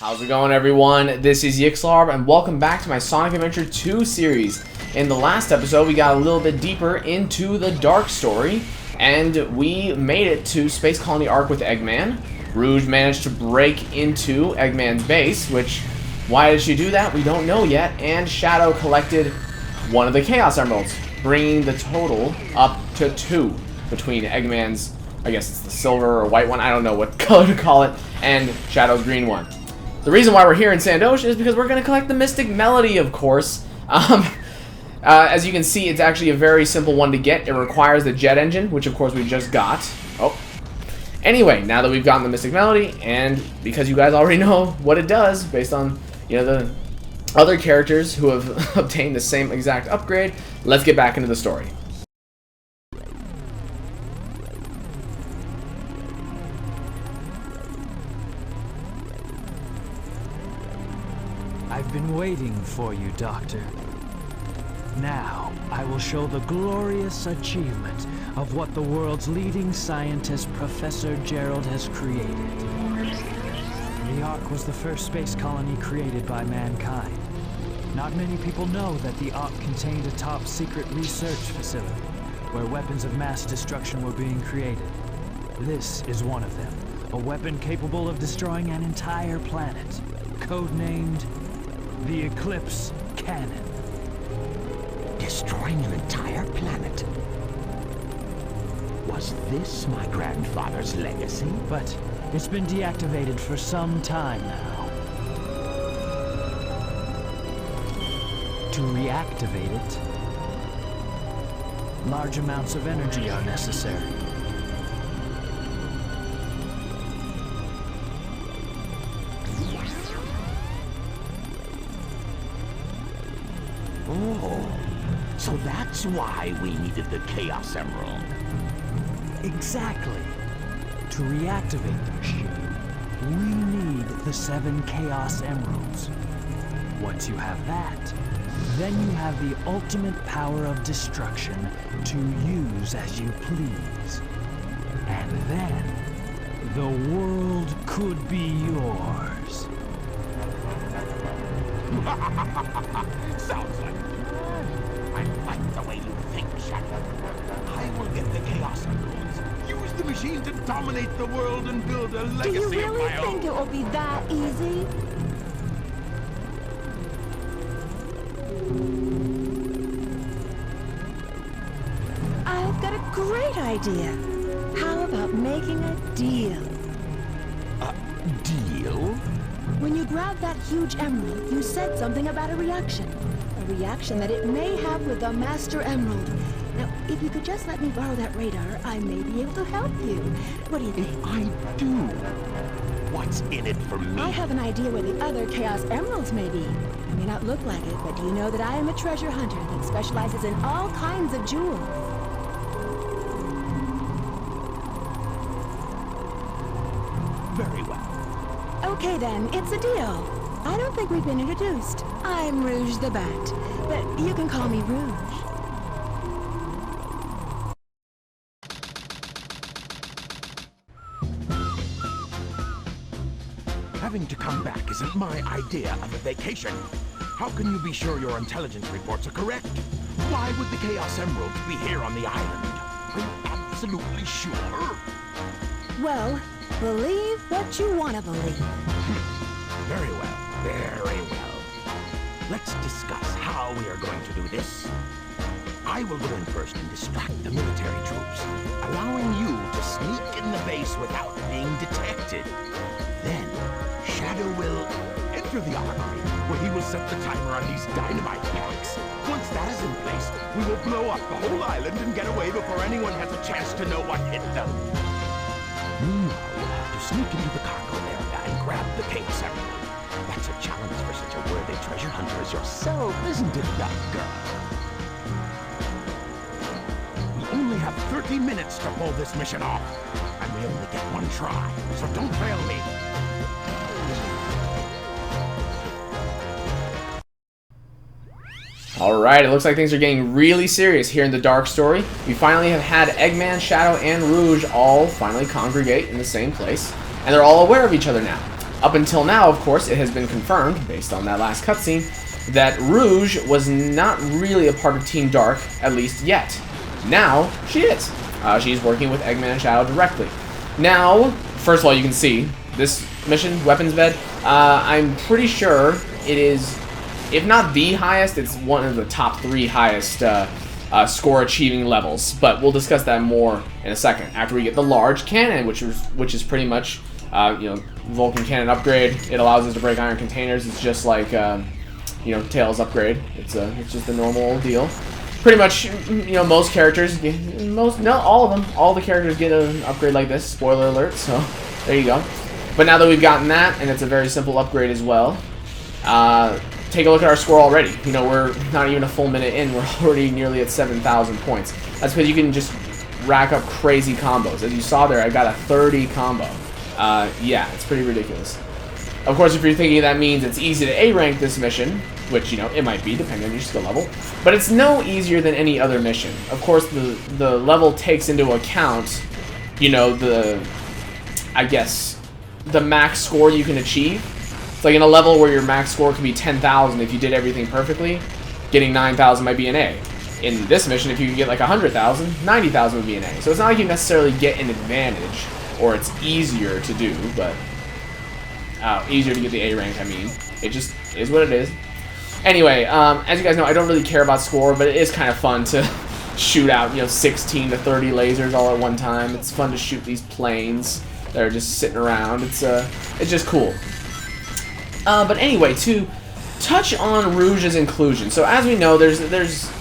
How's it going, everyone? This is Yxlarb, and welcome back to my Sonic Adventure 2 series. In the last episode, we got a little bit deeper into the Dark story, and we made it to Space Colony Arc with Eggman. Rouge managed to break into Eggman's base, which, why did she do that? We don't know yet, and Shadow collected one of the Chaos Emeralds, bringing the total up to 2 between Eggman's, I guess it's the silver or white one, I don't know what color to call it, and Shadow's green one. The reason why we're here in Sandosh is because we're going to collect the Mystic Melody, of course. As you can see, it's actually a very simple one to get. It requires the jet engine, which of course we just got. Oh. Anyway, now that we've gotten the Mystic Melody, and because you guys already know what it does, based on, you know, the other characters who have obtained the same exact upgrade, let's get back into the story. I've been waiting for you, Doctor. Now, I will show the glorious achievement of what the world's leading scientist, Professor Gerald, has created. The Ark was the first space colony created by mankind. Not many people know that the Ark contained a top-secret research facility where weapons of mass destruction were being created. This is one of them, a weapon capable of destroying an entire planet, codenamed the Eclipse Cannon. Destroying an entire planet? Was this my grandfather's legacy? But it's been deactivated for some time now. To reactivate it, large amounts of energy are necessary. Oh, so that's why we needed the Chaos Emerald. Exactly. To reactivate the machine, we need the 7 Chaos Emeralds. Once you have that, then you have the ultimate power of destruction to use as you please. And then, the world could be yours. Sounds like a plan. I like the way you think, Shadow. I will get the Chaos Emeralds, use the machine to dominate the world and build a legacy of my own. Do you really think it will be that easy? I've got a great idea. How about making a deal? A deal? When you grabbed that huge emerald, you said something about a reaction. A reaction that it may have with the Master Emerald. Now, if you could just let me borrow that radar, I may be able to help you. What do you think? If I do, what's in it for me? I have an idea where the other Chaos Emeralds may be. I may not look like it, but do you know that I am a treasure hunter that specializes in all kinds of jewels? Very well. Okay then, it's a deal. I don't think we've been introduced. I'm Rouge the Bat, but you can call me Rouge. Having to come back isn't my idea of a vacation. How can you be sure your intelligence reports are correct? Why would the Chaos Emeralds be here on the island? Are you absolutely sure? Well, believe what you want to believe. Very well, very well. Let's discuss how we are going to do this. I will go in first and distract the military troops, allowing you to sneak in the base without being detected. Then, Shadow will enter the armory, where he will set the timer on these dynamite packs. Once that is in place, we will blow up the whole island and get away before anyone has a chance to know what hit them. Meanwhile, you'll have to sneak into the cargo area and grab the Chaos Emerald. That's a challenge for such a worthy treasure hunter as yourself, isn't it, young girl? We only have 30 minutes to pull this mission off, and we only get one try, so don't fail me. Alright, it looks like things are getting really serious here in the Dark story. We finally have had Eggman, Shadow, and Rouge all finally congregate in the same place, and they're all aware of each other now. Up until now, of course, it has been confirmed, based on that last cutscene, that Rouge was not really a part of Team Dark, at least yet. Now, she is. She's working with Eggman and Shadow directly. Now, first of all, you can see this mission, Weapons Bed. I'm pretty sure it is, if not the highest, it's one of the top 3 highest score achieving levels. But we'll discuss that more in a second. After we get the large cannon, which is pretty much, you know, Vulcan cannon upgrade. It allows us to break iron containers. It's just like, you know, Tails upgrade. It's just a normal old deal. Pretty much, you know, most characters, all of them, all the characters get an upgrade like this. Spoiler alert. So there you go. But now that we've gotten that, and it's a very simple upgrade as well, take a look at our score already. You know, we're not even a full minute in. We're already nearly at 7,000 points. That's because you can just rack up crazy combos. As you saw there, I got a 30 combo. Yeah, it's pretty ridiculous. Of course, if you're thinking that means it's easy to A-rank this mission, which, you know, it might be, depending on your skill level, but it's no easier than any other mission. Of course, the level takes into account, you know, I guess, the max score you can achieve. It's like in a level where your max score could be 10,000 if you did everything perfectly, getting 9,000 might be an A. In this mission, if you could get like 100,000, 90,000 would be an A. So it's not like you necessarily get an advantage, or it's easier to do, but easier to get the A rank, I mean. It just is what it is. Anyway, as you guys know, I don't really care about score, but it is kind of fun to shoot out, you know, 16 to 30 lasers all at one time. It's fun to shoot these planes that are just sitting around. It's just cool. But anyway, to touch on Rouge's inclusion. So as we know, there's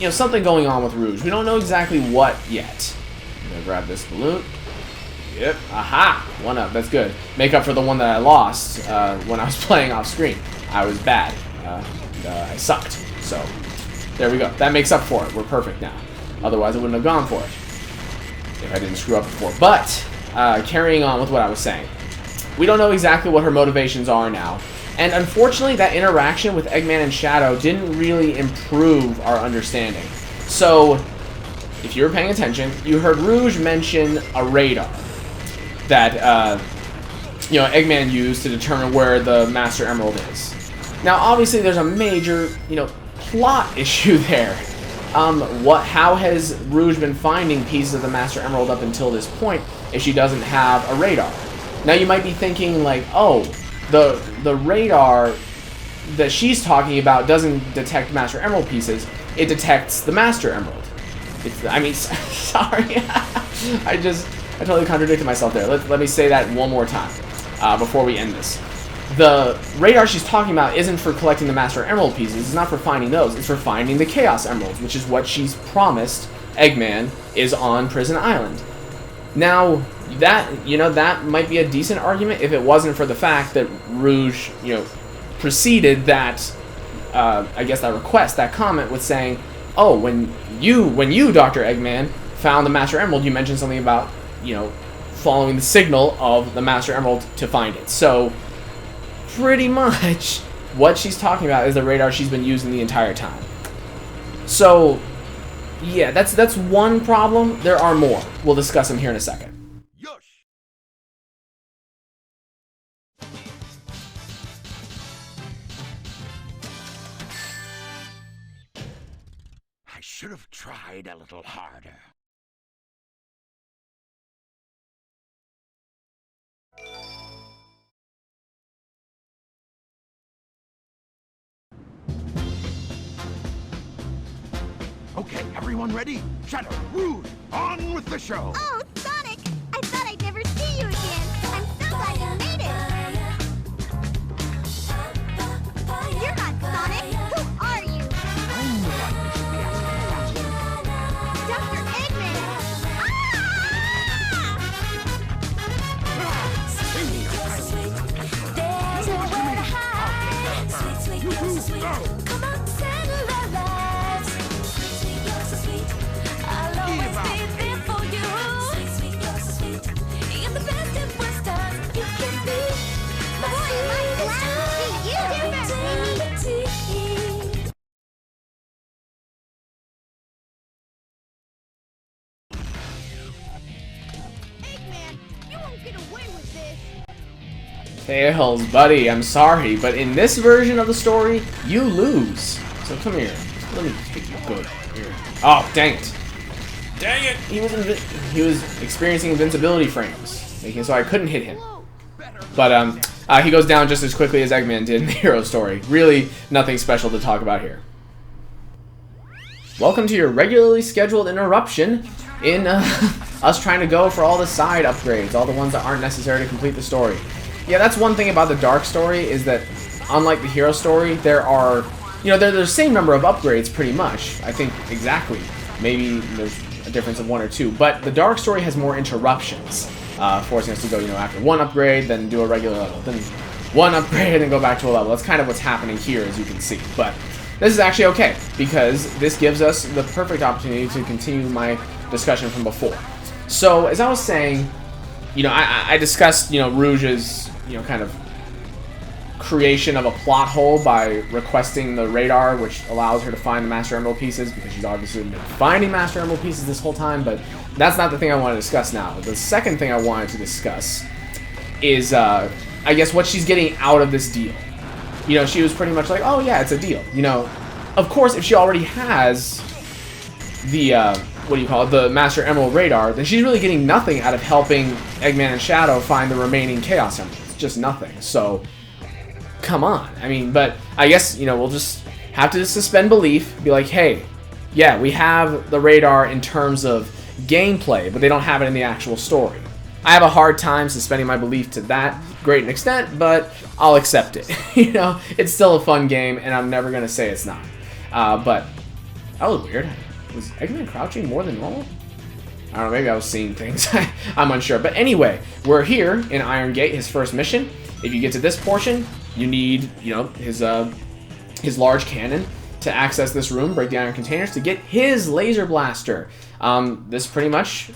you know, something going on with Rouge. We don't know exactly what yet. I'm gonna grab this balloon. Yep. Aha! 1 up. That's good. Make up for the one that I lost when I was playing off screen. I was bad. I sucked. So there we go. That makes up for it. We're perfect now. Otherwise, I wouldn't have gone for it if I didn't screw up before. But carrying on with what I was saying, we don't know exactly what her motivations are now. And unfortunately, that interaction with Eggman and Shadow didn't really improve our understanding. So, if you were paying attention, you heard Rouge mention a radar that, you know, Eggman used to determine where the Master Emerald is. Now, obviously, there's a major, you know, plot issue there. How has Rouge been finding pieces of the Master Emerald up until this point if she doesn't have a radar? Now, you might be thinking, like, oh, the radar that she's talking about doesn't detect Master Emerald pieces. It detects the Master Emerald. I mean, sorry. I totally contradicted myself there. Let me say that one more time before we end this. The radar she's talking about isn't for collecting the Master Emerald pieces. It's not for finding those. It's for finding the Chaos Emeralds, which is what she's promised Eggman is on Prison Island. Now, that might be a decent argument if it wasn't for the fact that Rouge, you know, preceded that, I guess that request, that comment with saying, oh, when you, Dr. Eggman, found the Master Emerald, you mentioned something about, you know, following the signal of the Master Emerald to find it. So, pretty much, what she's talking about is the radar she's been using the entire time. So, yeah, that's one problem. There are more. We'll discuss them here in a second. I should have tried a little harder. Okay, everyone ready? Shadow, Rouge, on with the show! Oh, Sonic! I thought I'd never see you again. I'm so glad you made it. You're not Sonic. Who are you? I'm the one who should be asking that. Dr. Eggman! There's nowhere to hide. Sweet, sweet, you're so sweet. Come on, settle our lives. Sweet, sweet, you're so sweet. I'll always be there for you. Tails, buddy, I'm sorry, but in this version of the story, you lose. So come here. Let me take you good. Here. Oh, dang it. Dang it! He was experiencing invincibility frames, making it so I couldn't hit him. But he goes down just as quickly as Eggman did in the hero story. Really, nothing special to talk about here. Welcome to your regularly scheduled interruption in us trying to go for all the side upgrades, all the ones that aren't necessary to complete the story. Yeah, that's one thing about the Dark story, is that unlike the hero story, there are, you know, they're the same number of upgrades pretty much. I think exactly. Maybe there's a difference of 1 or 2, but the Dark story has more interruptions, forcing us to go, you know, after 1 upgrade, then do a regular level, then 1 upgrade, and then go back to a level. That's kind of what's happening here, as you can see. But this is actually okay, because this gives us the perfect opportunity to continue my discussion from before. So, as I was saying, you know, I discussed, you know, Rouge's, you know, kind of creation of a plot hole by requesting the radar, which allows her to find the Master Emerald pieces, because she's obviously been finding Master Emerald pieces this whole time, but that's not the thing I want to discuss now. The second thing I wanted to discuss is, I guess, what she's getting out of this deal. You know, she was pretty much like, oh yeah, it's a deal. You know, of course, if she already has the, what do you call it, the Master Emerald radar, then she's really getting nothing out of helping Eggman and Shadow find the remaining Chaos Emeralds. Just nothing. So, come on. I mean, but I guess, you know, we'll just have to suspend belief, be like, hey, yeah, we have the radar in terms of gameplay, but they don't have it in the actual story. I have a hard time suspending my belief to that great an extent, but I'll accept it. You know, it's still a fun game, and I'm never going to say it's not. But that was weird. Was Eggman crouching more than normal? I don't know, maybe I was seeing things. I'm unsure. But anyway, we're here in Iron Gate, his first mission. If you get to this portion, you need, you know, his large cannon to access this room, break the iron containers to get his laser blaster. This pretty much,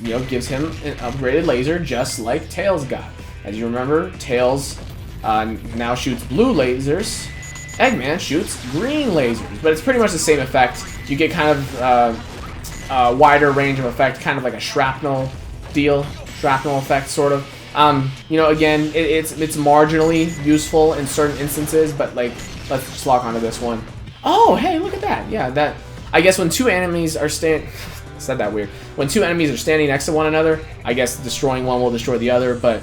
you know, gives him an upgraded laser just like Tails got. As you remember, Tails now shoots blue lasers. Eggman shoots green lasers, but it's pretty much the same effect. You get kind of a wider range of effect, kind of like a shrapnel deal, shrapnel effect, sort of. You know, again, it's marginally useful in certain instances, but like, let's just lock onto this one. Oh, hey, look at that. Yeah, that. I guess when two enemies are said that weird. When two enemies are standing next to one another, I guess destroying one will destroy the other, but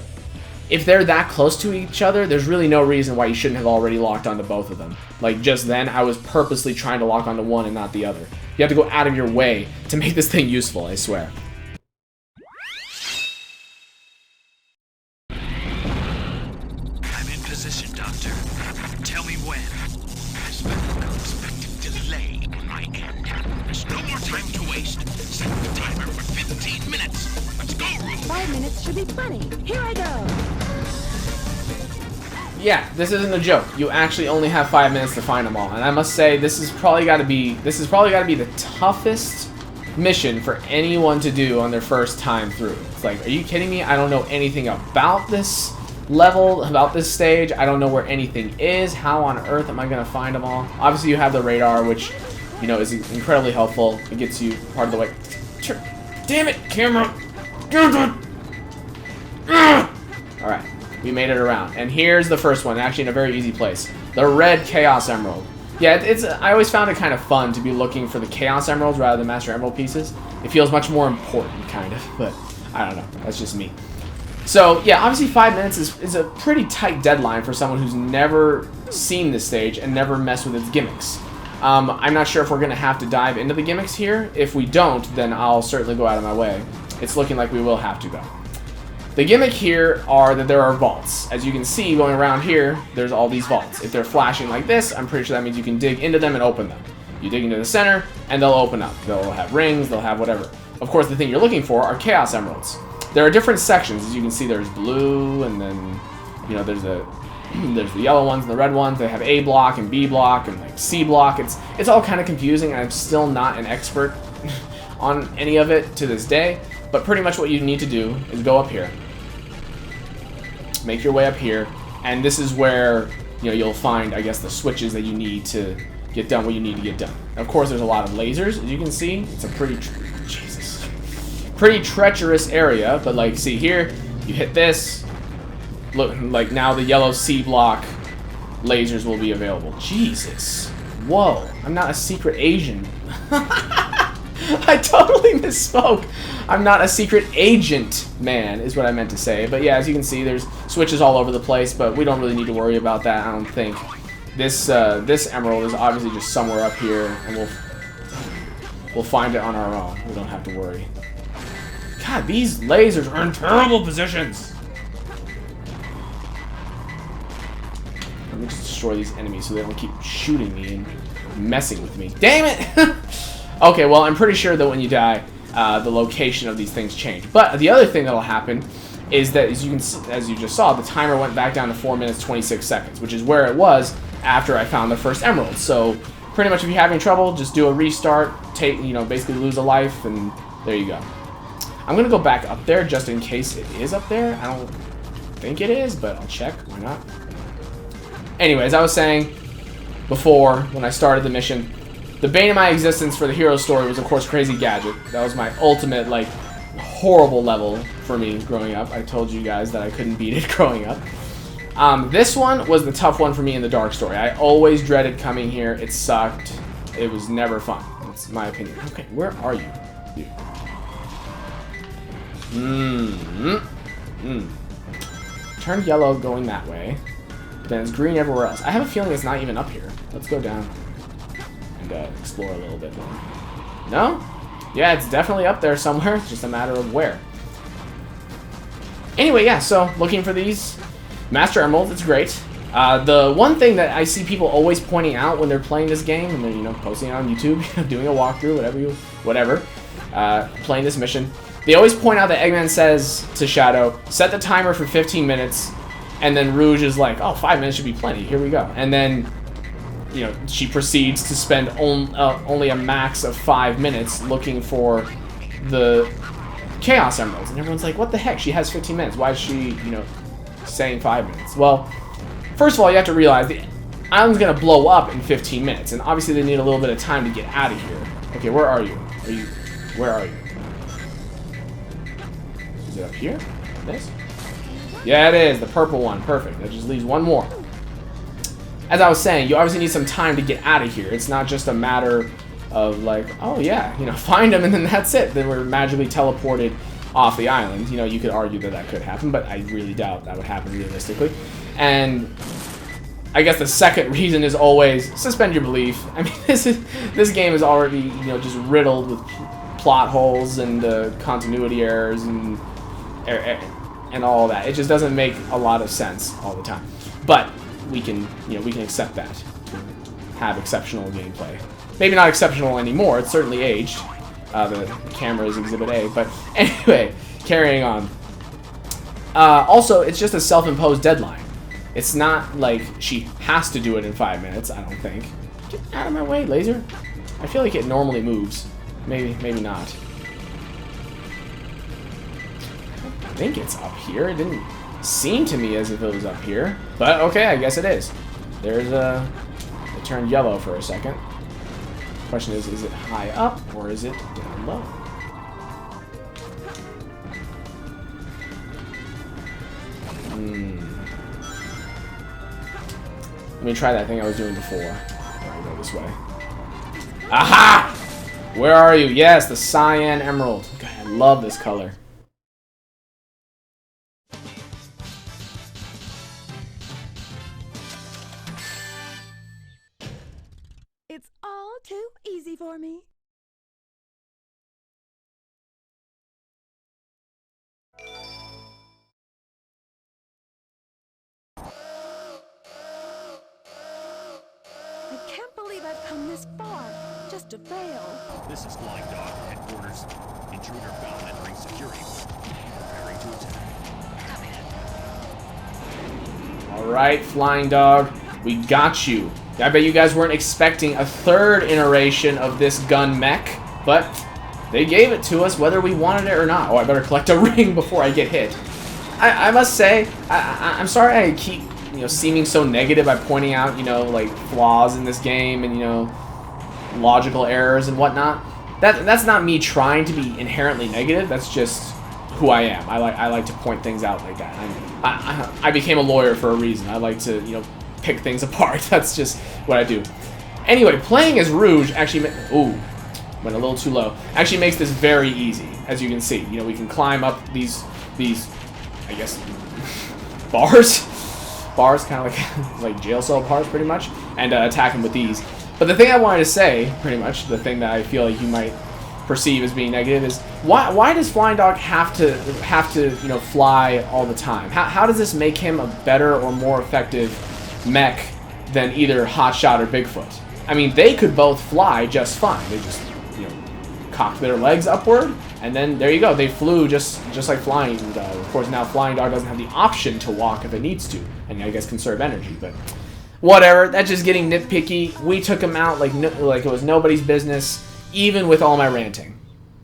if they're that close to each other, there's really no reason why you shouldn't have already locked onto both of them. Like, just then, I was purposely trying to lock onto one and not the other. You have to go out of your way to make this thing useful, I swear. I'm in position, Doctor. Tell me when. There's been an unexpected delay on my end. There's no more time to waste. Set the timer for 15 minutes. Let's go, Rouge. 5 minutes should be plenty. Here I go. Yeah, this isn't a joke. You actually only have 5 minutes to find them all, and I must say this is probably got to be the toughest mission for anyone to do on their first time through. It's like, are you kidding me? I don't know anything about this level, about this stage. I don't know where anything is. How on earth am I going to find them all? Obviously, you have the radar, which, you know, is incredibly helpful. It gets you part of the way. Damn it, camera! Alright, we made it around. And here's the first one, actually in a very easy place. The red Chaos Emerald. Yeah, I always found it kind of fun to be looking for the Chaos Emeralds rather than Master Emerald pieces. It feels much more important, kind of, but I don't know. That's just me. So, yeah, obviously 5 minutes is a pretty tight deadline for someone who's never seen this stage and never messed with its gimmicks. I'm not sure if we're going to have to dive into the gimmicks here. If we don't, then I'll certainly go out of my way. It's looking like we will have to, though. The gimmick here are that there are vaults. As you can see, going around here, there's all these vaults. If they're flashing like this, I'm pretty sure that means you can dig into them and open them. You dig into the center, and they'll open up. They'll have rings, they'll have whatever. Of course, the thing you're looking for are Chaos Emeralds. There are different sections. As you can see, there's blue, and then, you know, there's the yellow ones and the red ones. They have A block and B block and like C block. It's all kind of confusing, and I'm still not an expert on any of it to this day. But pretty much what you need to do is go up here, make your way up here, and this is where, you know, you'll find, I guess, the switches that you need to get done what you need to get done. Of course, there's a lot of lasers, as you can see. It's a pretty treacherous area, but like, see here, you hit this, look, like now the yellow C block lasers will be available. Jesus. Whoa. I'm not a secret Asian. I totally misspoke. I'm not a secret agent, man, is what I meant to say. But yeah, as you can see, there's switches all over the place, but we don't really need to worry about that, I don't think. This emerald is obviously just somewhere up here, and we'll find it on our own. We don't have to worry. God, these lasers are in terrible positions. Let me just destroy these enemies so they don't keep shooting me and messing with me. Damn it! Okay, well, I'm pretty sure that when you die, the location of these things change. But the other thing that'll happen is that, as you just saw, the timer went back down to 4 minutes 26 seconds, which is where it was after I found the first emerald. So pretty much, if you're having trouble, just do a restart, basically lose a life, and there you go. I'm gonna go back up there just in case it is up there. I don't think it is, but I'll check. Why not? Anyway, as I was saying before, when I started the mission, the bane of my existence for the hero story was, of course, Crazy Gadget. That was my ultimate, like, horrible level for me growing up. I told you guys that I couldn't beat it growing up. This one was the tough one for me in the Dark Story. I always dreaded coming here. It sucked. It was never fun. That's my opinion. Okay, where are you? Turned yellow going that way. Then it's green everywhere else. I have a feeling it's not even up here. Let's go down and explore a little bit more. No? Yeah, it's definitely up there somewhere. It's just a matter of where. Anyway, yeah, so looking for these Master Emeralds, it's great. The one thing that I see people always pointing out when they're playing this game, and they're, posting it on YouTube, doing a walkthrough, whatever, playing this mission, they always point out that Eggman says to Shadow, set the timer for 15 minutes, and then Rouge is like, oh, 5 minutes should be plenty, here we go. And then, she proceeds to spend only a max of 5 minutes looking for the Chaos Emeralds. And everyone's like, what the heck? She has 15 minutes. Why is she, saying 5 minutes? Well, first of all, you have to realize the island's going to blow up in 15 minutes. And obviously they need a little bit of time to get out of here. Okay, where are you? Where are you? Is it up here? This? Yeah, it is. The purple one. Perfect. That just leaves one more. As I was saying, you obviously need some time to get out of here. It's not just a matter of like, oh yeah, find them and then that's it. Then we're magically teleported off the island. You could argue that could happen, but I really doubt that would happen realistically. And I guess the second reason is always suspend your belief. I mean, this game is already just riddled with plot holes and continuity errors and all that. It just doesn't make a lot of sense all the time. But we can accept that to have exceptional gameplay. Maybe not exceptional anymore. It's certainly aged. The camera is Exhibit A. But anyway, carrying on. Also, it's just a self-imposed deadline. It's not like she has to do it in 5 minutes, I don't think. Get out of my way, laser. I feel like it normally moves. Maybe not. I think it's up here. It didn't seem to me as if it was up here. But okay, I guess it is. There's it turned yellow for a second. Question is it high up or is it down low? Let me try that thing I was doing before. Alright, go this way. Aha! Where are you? Yes, the Cyan Emerald. God, I love this color. It's all too easy for me. I can't believe I've come this far, just to fail. This is Flying Dog, headquarters. Intruder found entering security. Preparing to attack. Alright, Flying Dog, we got you. I bet you guys weren't expecting a third iteration of this gun mech, but they gave it to us whether we wanted it or not. Oh, I better collect a ring before I get hit. I must say, I'm sorry I keep seeming so negative by pointing out, like flaws in this game and, logical errors and whatnot. That's not me trying to be inherently negative. That's just who I am. I like to point things out like that. I became a lawyer for a reason. I like to, you know, pick things apart. That's just what I do. Anyway, playing as Rouge actually went a little too low. Actually makes this very easy, as you can see. You know, we can climb up these I guess bars. Bars, kind of like jail cell bars, pretty much, and attack him with these. But the thing I wanted to say, pretty much, the thing that I feel like you might perceive as being negative is why does Flying Dog have to you know, fly all the time? How does this make him a better or more effective mech than either Hotshot or Bigfoot? I mean, they could both fly just fine. They just, you know, cocked their legs upward, and then there you go. They flew just like Flying Dog. Of course, now Flying Dog doesn't have the option to walk if it needs to, and I guess conserve energy, but whatever. That's just getting nitpicky. We took him out like it was nobody's business, even with all my ranting.